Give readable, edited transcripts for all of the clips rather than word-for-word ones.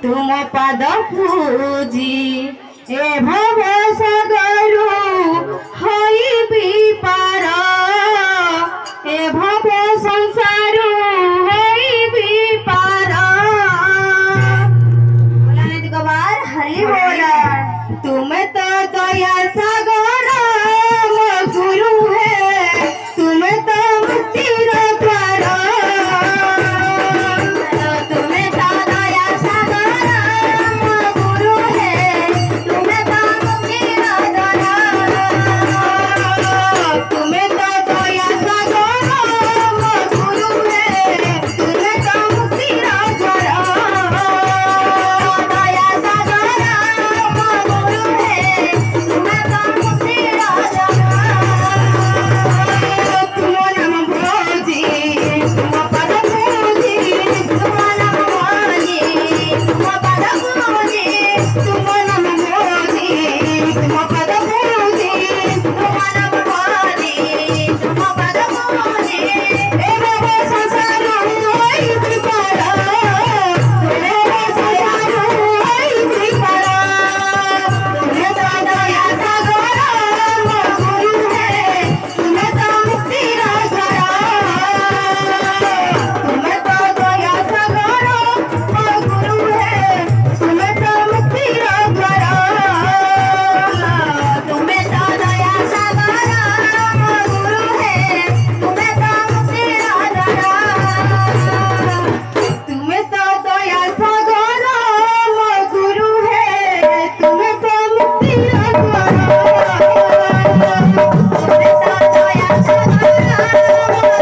तुम पद पूजी ए भव सागरु होई पार ए भव संसारु होई पार। बोला नहीं तो बार हरि बोला। तुम्हें तो दया सागर मो गुरु है, तुम्हें तो मुक्ति द्वार। तुम्हें तो दया सागर मो गुरु है, तुम्हें तो मुक्ति द्वार। तुम्हें तो दया सागर मो गुरु है, तुम्हें तो मुक्ति द्वार। दया सागर मो गुरु है, तुम्हें तो मुक्ति द्वार। तुम नाम भोजी तुम पद पूजी तुम नाम भोजी तुम पद पूजी तुम नाम भोजी तुम पद पूजी तुम नाम भोजी तुम पद पूजी ए बाबा संसार होई विपार तुम्हें संसार होई विपार। तुम्हें तो दया सागर मो गुरु है, तुम्हें तो मुक्ति द्वार। तुम्हें तो दया सागर मो गुरु है, तुम्हें तो मुक्ति द्वार। तुम्हें तो दया सागर मो गुरु है, तुम्हें तो मुक्ति द्वार। तुम्हें तो दया सागर मो गुरु है, तुम्हें तो मुक्ति द्वार। तुम्हें तो दया सागर मो गुरु है, तुम्हें तो मुक्ति द्वार। तुम्हें तो दया सागर मो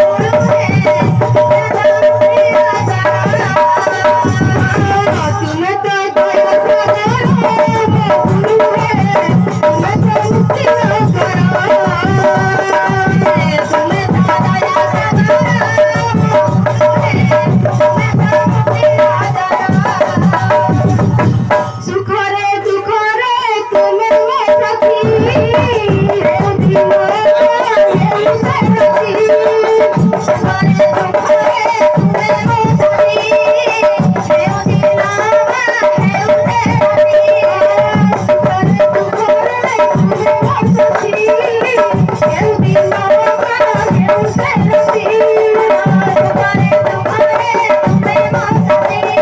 गुरु है, तुम्हें तो मुक्ति द्वार। तुम्हें तो दया सागर मो गुरु है, तुम्हें तो मुक्ति द्वार। सुख रे दुख रे तुम्हें मैं सखी हे दिन हे सखी। सुख रे दुख रे तुम्हें मैं सखी हे दिन हे सखी। सुख रे दुख रे तुम्हें मैं सखी हे दिन हे सखी। सुख रे दुख रे तुम्हें मैं सखी हे दिन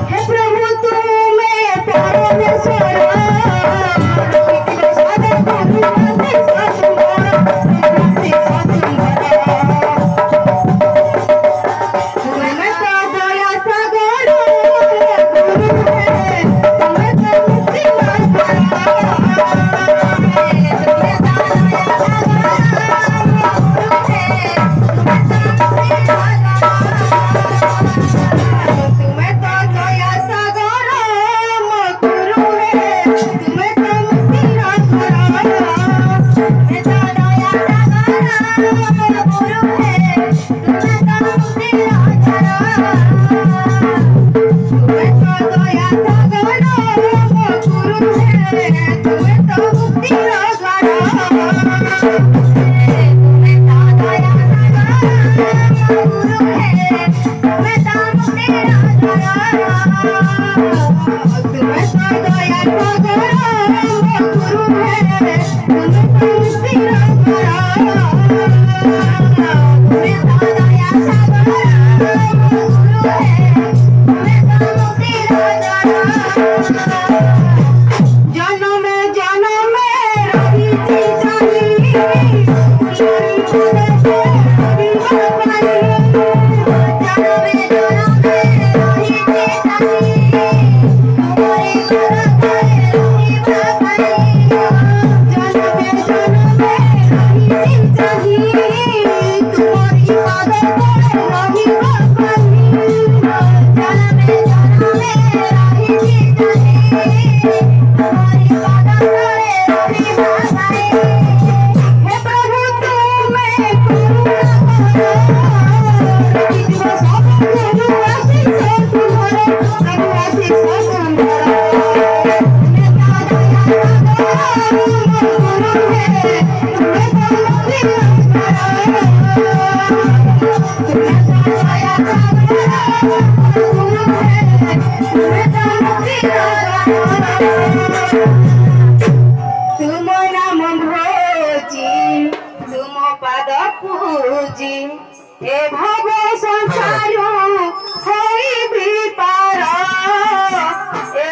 हे प्रभु तुम्हें परमेश्वर साधे गुरु से तुम्हारा तुम्हें तो दया सागर गुरु है, तुम्हें तो मुक्ति द्वार। तुम्हें तो दया सागर गुरु है, तुम्हें तो मुक्ति द्वार। तुम्हें तो दया सागर मो गुरु है, तुम्हें तो मुक्ति द्वार। तुम्हें तो दया सागर मो गुरु है, तुम्हें तो मुक्ति द्वार। तुम्हें तो दया सागर मो गुरु है, तुम्हें तो मुक्ति द्वार। तुम्हें तो दया सागर मो गुरु है, तुम्हें तो मुक्ति द्वार। तुम्हें तो दया सागर मो गुरु है, तुम्हें तो मुक्ति द्वार। तुम्हें तो दया सागर मो गुरु है, तुम्हें तो मुक्ति द्वार। जन्म जन्म रही थी जानी तुम्हारी पद से रही पाई। जन्म जन्म रही थी जानी तुम्हारी पद से रही पाई। जन्म जन्म रही थी जानी तुम्हारी पद से रही पाई। जन्म जन्म रही थी जानी तुम्हारी पद से रही पाई। हे प्रभु तुम्हें तुम्हें बुझी ए भाव संसार होई भी पार ए